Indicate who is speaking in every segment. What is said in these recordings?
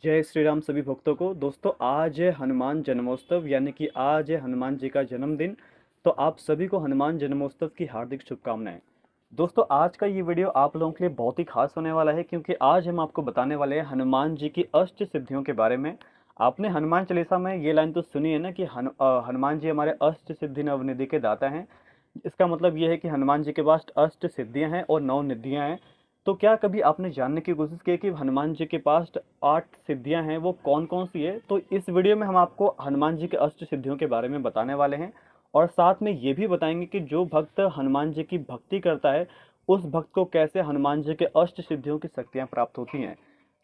Speaker 1: जय श्री राम सभी भक्तों को। दोस्तों आज है हनुमान जन्मोत्सव यानी कि आज है हनुमान जी का जन्मदिन। तो आप सभी को हनुमान जन्मोत्सव की हार्दिक शुभकामनाएं। दोस्तों आज का ये वीडियो आप लोगों के लिए बहुत ही खास होने वाला है क्योंकि आज हम आपको बताने वाले हैं हनुमान जी की अष्ट सिद्धियों के बारे में। आपने हनुमान चालीसा में ये लाइन तो सुनी है ना कि हनुमान जी हमारे अष्ट सिद्धि नवनिधि के दाता हैं। इसका मतलब ये है कि हनुमान जी के पास अष्ट सिद्धियां हैं और नौ निधियां हैं। तो क्या कभी आपने जानने की कोशिश की कि हनुमान जी के पास 8 सिद्धियां हैं वो कौन कौन सी है? तो इस वीडियो में हम आपको हनुमान जी के अष्ट सिद्धियों के बारे में बताने वाले हैं और साथ में ये भी बताएंगे कि जो भक्त हनुमान जी की भक्ति करता है उस भक्त को कैसे हनुमान जी के अष्ट सिद्धियों की शक्तियां प्राप्त होती हैं।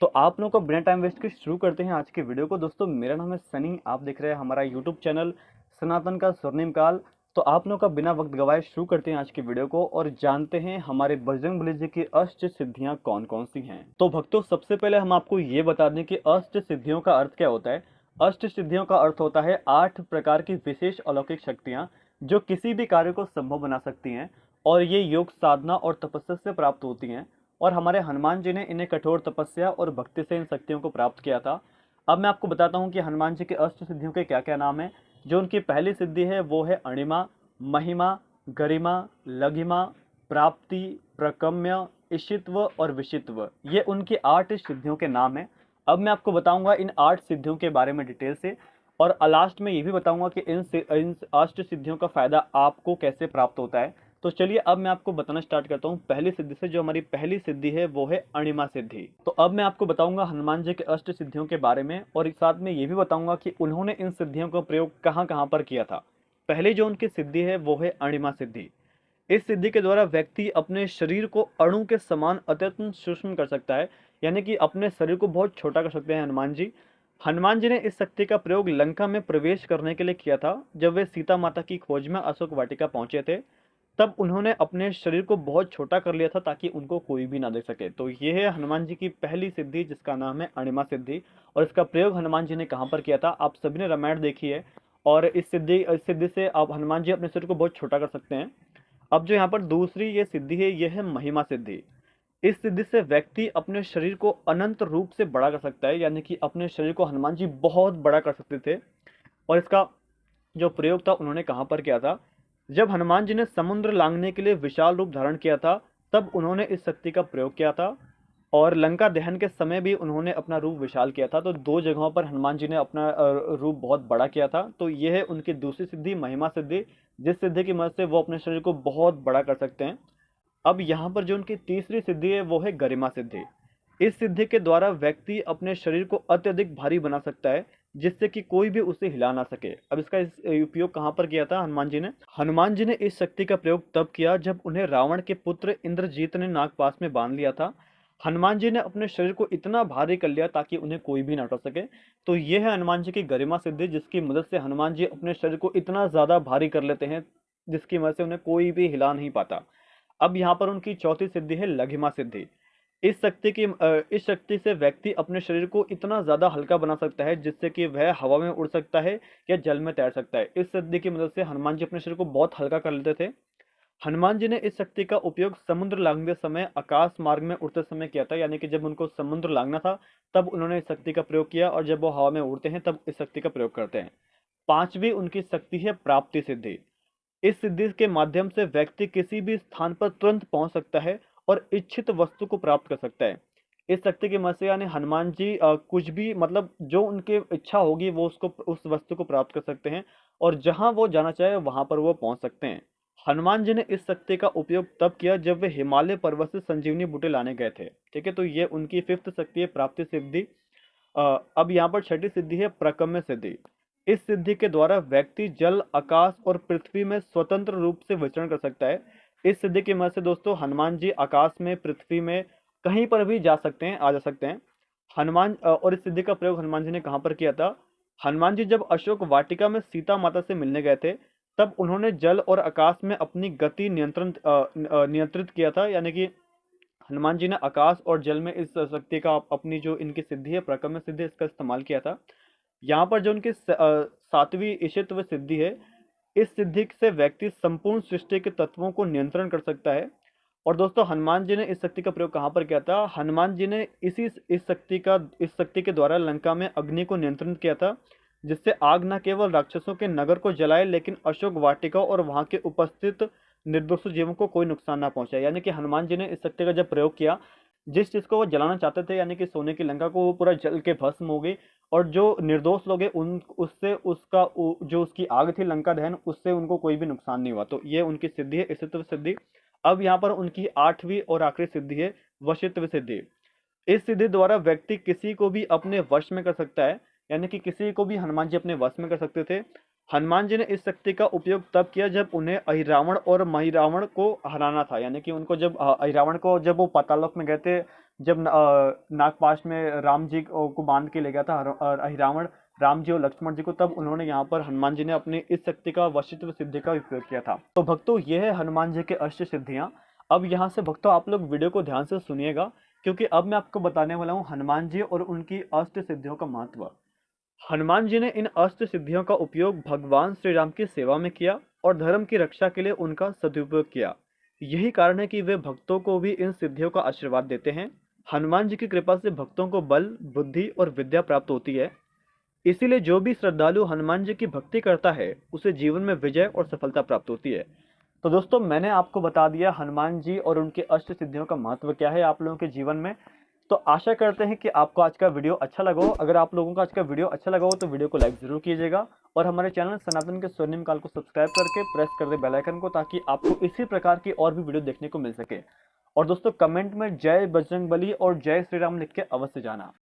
Speaker 1: तो आप लोगों को बिना टाइम वेस्ट के शुरू करते हैं आज की वीडियो को। दोस्तों मेरा नाम है सनी, आप देख रहे हैं हमारा यूट्यूब चैनल सनातन का स्वर्णिम काल। तो आप लोगों का बिना वक्त गवाए शुरू करते हैं आज की वीडियो को और जानते हैं हमारे बजरंगबली जी की अष्ट सिद्धियां कौन कौन सी हैं। तो भक्तों सबसे पहले हम आपको ये बता दें कि अष्ट सिद्धियों का अर्थ क्या होता है। अष्ट सिद्धियों का अर्थ होता है 8 प्रकार की विशेष अलौकिक शक्तियां जो किसी भी कार्य को संभव बना सकती हैं और ये योग साधना और तपस्या से प्राप्त होती हैं। और हमारे हनुमान जी ने इन्हें कठोर तपस्या और भक्ति से इन शक्तियों को प्राप्त किया था। अब मैं आपको बताता हूँ कि हनुमान जी के अष्ट सिद्धियों के क्या क्या नाम है। जो उनकी पहली सिद्धि है वो है अणिमा, महिमा, गरिमा, लघिमा, प्राप्ति, प्रकम्य, इशित्व और विशित्व। ये उनकी 8 सिद्धियों के नाम हैं। अब मैं आपको बताऊंगा इन 8 सिद्धियों के बारे में डिटेल से और लास्ट में ये भी बताऊंगा कि इन अष्ट सिद्धियों का फायदा आपको कैसे प्राप्त होता है। तो चलिए अब मैं आपको बताना स्टार्ट करता हूँ पहली सिद्धि से। जो हमारी पहली सिद्धि है वो है अणिमा सिद्धि। तो अब मैं आपको बताऊंगा हनुमान जी के अष्ट सिद्धियों के बारे में और एक साथ में ये भी बताऊंगा कि उन्होंने इन सिद्धियों का प्रयोग कहाँ कहाँ पर किया था। पहली जो उनकी सिद्धि है वो है अणिमा सिद्धि। इस सिद्धि के द्वारा व्यक्ति अपने शरीर को अणु के समान अत्यंत सूक्ष्म कर सकता है, यानी कि अपने शरीर को बहुत छोटा कर सकते हैं हनुमान जी। हनुमान जी ने इस शक्ति का प्रयोग लंका में प्रवेश करने के लिए किया था। जब वे सीता माता की खोज में अशोक वाटिका पहुंचे थे तब उन्होंने अपने शरीर को बहुत छोटा कर लिया था ताकि उनको कोई भी ना देख सके। तो ये है हनुमान जी की पहली सिद्धि जिसका नाम है अणिमा सिद्धि। और इसका प्रयोग हनुमान जी ने कहाँ पर किया था? आप सभी ने रामायण देखी है और इस सिद्धि से आप हनुमान जी अपने शरीर को बहुत छोटा कर सकते हैं। अब जो यहाँ पर दूसरी ये सिद्धि है ये है महिमा सिद्धि। इस सिद्धि से व्यक्ति अपने शरीर को अनंत रूप से बड़ा कर सकता है, यानी कि अपने शरीर को हनुमान जी बहुत बड़ा कर सकते थे। और इसका जो प्रयोग था उन्होंने कहाँ पर किया था? जब हनुमान जी ने समुद्र लांघने के लिए विशाल रूप धारण किया था तब उन्होंने इस शक्ति का प्रयोग किया था। और लंका दहन के समय भी उन्होंने अपना रूप विशाल किया था। तो दो जगहों पर हनुमान जी ने अपना रूप बहुत बड़ा किया था। तो यह है उनकी दूसरी सिद्धि महिमा सिद्धि, जिस सिद्धि की मदद से वो अपने शरीर को बहुत बड़ा कर सकते हैं। अब यहाँ पर जो उनकी तीसरी सिद्धि है वो है गरिमा सिद्धि। इस सिद्धि के द्वारा व्यक्ति अपने शरीर को अत्यधिक भारी बना सकता है जिससे कि कोई भी उसे हिला ना सके। अब इसका उपयोग कहाँ पर किया था हनुमान जी ने? हनुमान जी ने इस शक्ति का प्रयोग तब किया जब उन्हें रावण के पुत्र इंद्रजीत ने नागपाश में बांध लिया था। हनुमान जी ने अपने शरीर को इतना भारी कर लिया ताकि उन्हें कोई भी ना उठा सके। तो ये है हनुमान जी की गरिमा सिद्धि जिसकी मदद से हनुमान जी अपने शरीर को इतना ज्यादा भारी कर लेते हैं जिसकी मदद से उन्हें कोई भी हिला नहीं पाता। अब यहाँ पर उनकी चौथी सिद्धि है लघिमा सिद्धि। इस शक्ति से व्यक्ति अपने शरीर को इतना ज्यादा हल्का बना सकता है जिससे कि वह हवा में उड़ सकता है या जल में तैर सकता है। इस सिद्धि की मदद से हनुमान जी अपने शरीर को बहुत हल्का कर लेते थे। हनुमान जी ने इस शक्ति का उपयोग समुद्र लांघते समय आकाश मार्ग में उड़ते समय किया था, यानी कि जब उनको समुद्र लांघना था तब उन्होंने इस शक्ति का प्रयोग किया और जब वो हवा में उड़ते हैं तब इस शक्ति का प्रयोग करते हैं। पांचवी उनकी शक्ति है प्राप्ति सिद्धि। इस सिद्धि के माध्यम से व्यक्ति किसी भी स्थान पर तुरंत पहुंच सकता है और इच्छित वस्तु को प्राप्त कर सकता है। इस शक्ति की मदद से यानी हनुमान जी कुछ भी मतलब जो उनकी इच्छा होगी वो उसको उस वस्तु को प्राप्त कर सकते हैं और जहां वो जाना चाहे वहां पर वो पहुंच सकते हैं। हनुमान जी ने इस शक्ति का उपयोग तब किया जब वे हिमालय पर्वत से संजीवनी बूटे लाने गए थे। ठीक है, तो ये उनकी फिफ्थ शक्ति है प्राप्ति सिद्धि। अब यहाँ पर छठी सिद्धि है प्रकम्य सिद्धि। इस सिद्धि के द्वारा व्यक्ति जल, आकाश और पृथ्वी में स्वतंत्र रूप से विचरण कर सकता है। इस सिद्धि की मदद से दोस्तों हनुमान जी आकाश में, पृथ्वी में कहीं पर भी जा सकते हैं, आ जा सकते हैं। और इस सिद्धि का प्रयोग हनुमान जी ने कहाँ पर किया था? हनुमान जी जब अशोक वाटिका में सीता माता से मिलने गए थे तब उन्होंने जल और आकाश में अपनी गति नियंत्रित किया था, यानी कि हनुमान जी ने आकाश और जल में इस शक्ति का अपनी जो इनकी सिद्धि है प्रकम्य सिद्धि इसका इस्तेमाल किया था। यहाँ पर जो उनकी सातवीं ईशित्व सिद्धि है, इस सिद्धि से व्यक्ति संपूर्ण सृष्टि के तत्वों को नियंत्रण कर सकता है। और दोस्तों हनुमान जी ने इस शक्ति का प्रयोग कहाँ पर किया था? हनुमान जी ने इस शक्ति के द्वारा लंका में अग्नि को नियंत्रित किया था, जिससे आग न केवल राक्षसों के नगर को जलाए लेकिन अशोक वाटिका और वहां के उपस्थित निर्दोष जीवों को कोई नुकसान ना पहुंचाए। यानी कि हनुमान जी ने इस शक्ति का जब प्रयोग किया, जिस चीज को वो जलाना चाहते थे यानी कि सोने की लंका को, वो पूरा जल के भस्म हो गई। और जो निर्दोष लोग हैं उन उससे उसका जो उसकी आग थी लंका दहन, उससे उनको कोई भी नुकसान नहीं हुआ। तो ये उनकी सिद्धि है, ईशित्व सिद्धि। अब यहाँ पर उनकी 8वीं और आखिरी सिद्धि है, वशित्व सिद्धि। इस सिद्धि द्वारा व्यक्ति किसी को भी अपने वश में कर सकता है, यानी कि किसी को भी हनुमान जी अपने वश में कर सकते थे। हनुमान जी ने इस शक्ति का उपयोग तब किया जब उन्हें अहिरावण और महिरावण को हराना था। यानी कि उनको जब अहिरावण को, जब वो पातालोक में गए थे, जब नागपाश में राम जी को बांध के ले गया था अहिरावण राम जी और लक्ष्मण जी को, तब उन्होंने यहाँ पर हनुमान जी ने अपनी इस शक्ति का, वशिष्ठ सिद्धि का उपयोग किया था। तो भक्तों ये है हनुमान जी के अष्ट सिद्धियां। अब यहाँ से भक्तों आप लोग वीडियो को ध्यान से सुनिएगा, क्योंकि अब मैं आपको बताने वाला हूँ हनुमान जी और उनकी अष्ट सिद्धियों का महत्व। हनुमान जी ने इन अष्ट सिद्धियों का उपयोग भगवान श्री राम की सेवा में किया और धर्म की रक्षा के लिए उनका सदुपयोग किया। यही कारण है कि वे भक्तों को भी इन सिद्धियों का आशीर्वाद देते हैं। हनुमान जी की कृपा से भक्तों को बल, बुद्धि और विद्या प्राप्त होती है। इसीलिए जो भी श्रद्धालु हनुमान जी की भक्ति करता है उसे जीवन में विजय और सफलता प्राप्त होती है। तो दोस्तों मैंने आपको बता दिया हनुमान जी और उनके अष्ट सिद्धियों का महत्व क्या है आप लोगों के जीवन में। तो आशा करते हैं कि आपको आज का वीडियो अच्छा लगा हो। अगर आप लोगों को आज का वीडियो अच्छा लगा हो तो वीडियो को लाइक जरूर कीजिएगा, और हमारे चैनल सनातन के स्वर्णिम काल को सब्सक्राइब करके प्रेस कर दे बेल आइकन को, ताकि आपको इसी प्रकार की और भी वीडियो देखने को मिल सके। और दोस्तों कमेंट में जय बजरंगबली और जय श्री राम लिख के अवश्य जाना।